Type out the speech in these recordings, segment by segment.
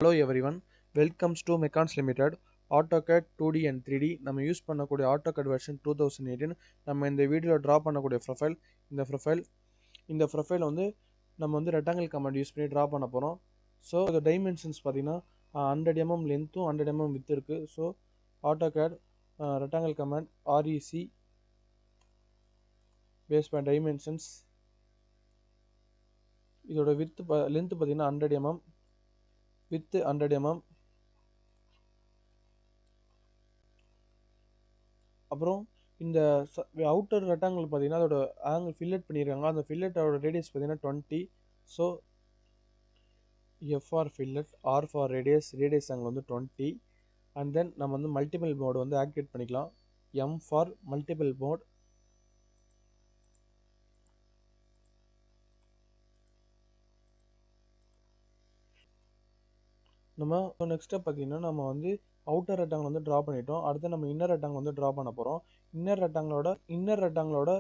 Hello everyone, welcomes to Mechans Limited. AutoCAD 2D and 3D நம்ம use பண்ணக்கூடிய AutoCAD version 2018 நம்ம இந்த வீடியோவில் ட்ரா பண்ணக்கூடிய ப்ரொஃபைல் இந்த ப்ரொஃபைல் வந்து நம்ம வந்து ரெக்டாங்கிள் கமாண்ட் யூஸ் பண்ணி ட்ரா பண்ண போகிறோம். ஸோ இந்த டைமென்ஷன்ஸ் பார்த்தீங்கன்னா 100 mm லென்த்தும் 100 mm வித் இருக்குது. So AutoCAD rectangle command REC space பண்ண டைமென்ஷன்ஸ் இதோட லென்த்து பார்த்தீங்கன்னா 100 mm வித் 100 mm. அப்புறம் இந்த அவுட்டர் ரெக்டாங்கிள் பார்த்தீங்கன்னா அதோட ஆங்கிள் ஃபில்லட் பண்ணியிருக்காங்க. அந்த ஃபில்லட்டோட ரேடியஸ் பார்த்தீங்கன்னா 20. So F for fillet, R for radius angle வந்து 20. அண்ட் தென் நம்ம வந்து மல்டிபிள் மோட் வந்து ஆக்டிவேட் பண்ணிக்கலாம். M for multiple mode. நம்ம நெக்ஸ்ட் ஸ்டெப் பார்த்தீங்கன்னா நம்ம வந்து அவுட்டர் ரெக்டாங்கிள் வந்து ட்ரா பண்ணிட்டோம். அடுத்து நம்ம இன்னர் ரெக்டாங்கிள் வந்து ட்ரா பண்ண போகிறோம். இன்னர் ரெக்டாங்கிளோட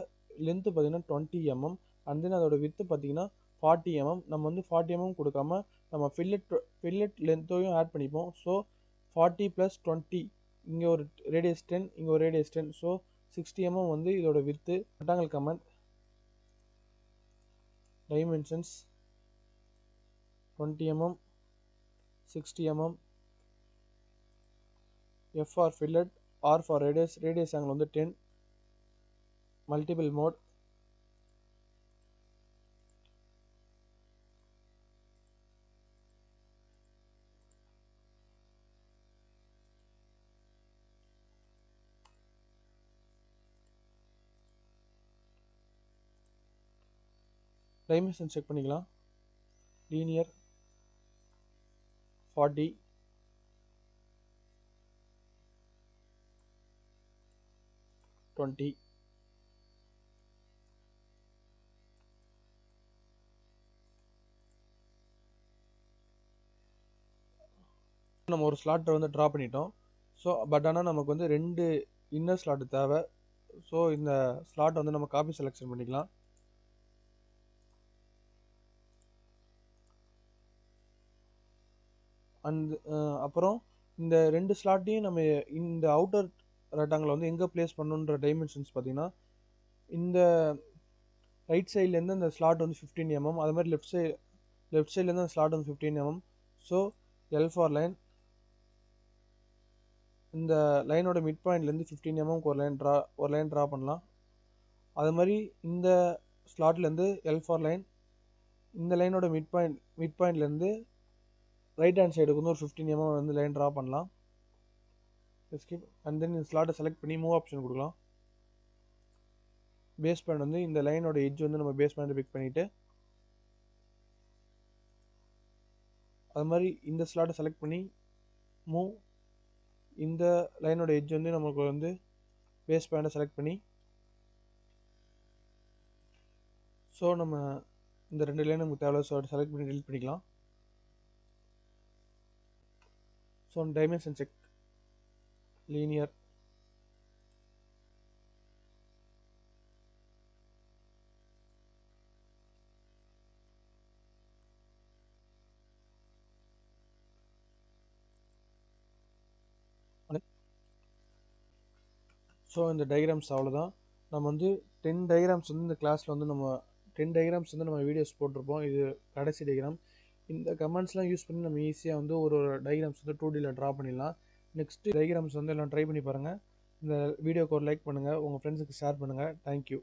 லென்த்து பார்த்தீங்கன்னா 20 mm. அண்ட் தென் அதோட வித்து பார்த்தீங்கன்னா 40 mm. நம்ம வந்து 40 mm கொடுக்காம நம்ம ஃபில்லட் லென்த்தையும் ஆட் பண்ணிப்போம். ஸோ 40 + 20, இங்கே ஒரு ரேடியஸ் 10, இங்கே ஒரு ரேடியஸ் 10. ஸோ 60 mm வந்து இதோட வித்து. Rectangle command dimensions 20 mm 60 mm. F for fillet, R for radius angle வந்து 10. Multiple mode. டைமென்ஷன் செக் பண்ணிக்கலாம். லீனியர் 40, நம்ம ஒரு ஸ்லாட்டை வந்து ட்ரா பண்ணிட்டோம். ஸோ ஆனால் நமக்கு வந்து 2 இன்னர் ஸ்லாட்டு தேவை. ஸோ இந்த ஸ்லாட்டை வந்து நம்ம காப்பி செலெக்ஷன் பண்ணிக்கலாம். அண்ட் அப்புறம் இந்த 2 ஸ்லாட்டையும் நம்ம இந்த அவுட்டர் ரெக்டாங்கிள் வந்து எங்கே பிளேஸ் பண்ணணுன்ற டைமென்ஷன்ஸ் பார்த்தீங்கன்னா இந்த ரைட் சைட்லேருந்து அந்த ஸ்லாட் வந்து 15 mm, அது மாதிரி லெஃப்ட் சைட்லேருந்து அந்த ஸ்லாட் வந்து 15 mm. So L for line, இந்த லைனோட மிட் பாயிண்ட்லேருந்து 15 mm ஒரு லைன் ட்ரா பண்ணலாம். அது மாதிரி இந்த ஸ்லாட்லேருந்து L ஃபார் லைன், இந்த லைனோட மிட் பாயிண்ட்லேருந்து ரைட் ஹேண்ட் சைடுக்கு வந்து ஒரு 15 mm வந்து லைன் ட்ரா பண்ணலாம். எஸ்கேப். அண்ட் தென் இந்த ஸ்லாட்டை செலக்ட் பண்ணி மூவ் ஆப்ஷன் கொடுக்கலாம். பேஸ் பாயிண்ட் வந்து இந்த லைனோட எட்ஜ் வந்து நம்ம பேஸ் பாயிண்ட் பிக் பண்ணிவிட்டு அது மாதிரி இந்த ஸ்லாட்டை செலக்ட் பண்ணி மூவ். இந்த லைனோட எட்ஜ் வந்து நமக்கு வந்து பேஸ் பாயிண்டை செலக்ட் பண்ணி ஸோ நம்ம இந்த 2 லைன் நமக்கு தேவை. ஸோ அதை செலக்ட் பண்ணி டெலிட் பண்ணிக்கலாம். So dimension check linear so இந்த டயக்ராம்ஸ் அவ்வளோதான். நம்ம வந்து 10 டயக்ராம்ஸ் வந்து இந்த கிளாஸில் வந்து நம்ம 10 டயக்ராம்ஸ் வந்து நம்ம வீடியோஸ் போட்டிருப்போம். இது கடைசி டயக்ராம். இந்த கமெண்ட்ஸ்லாம் யூஸ் பண்ணி நம்ம ஈஸியாக வந்து ஒரு டயக்ராம்ஸ் வந்து 2Dயில் ட்ரா பண்ணிடலாம். நெக்ஸ்ட்டு டயக்ராம்ஸ் வந்து எல்லாம் ட்ரை பண்ணி பாருங்கள். இந்த வீடியோக்கு ஒரு லைக் பண்ணுங்கள், உங்கள் ஃப்ரெண்ட்ஸுக்கு ஷேர் பண்ணுங்கள். தேங்க்யூ.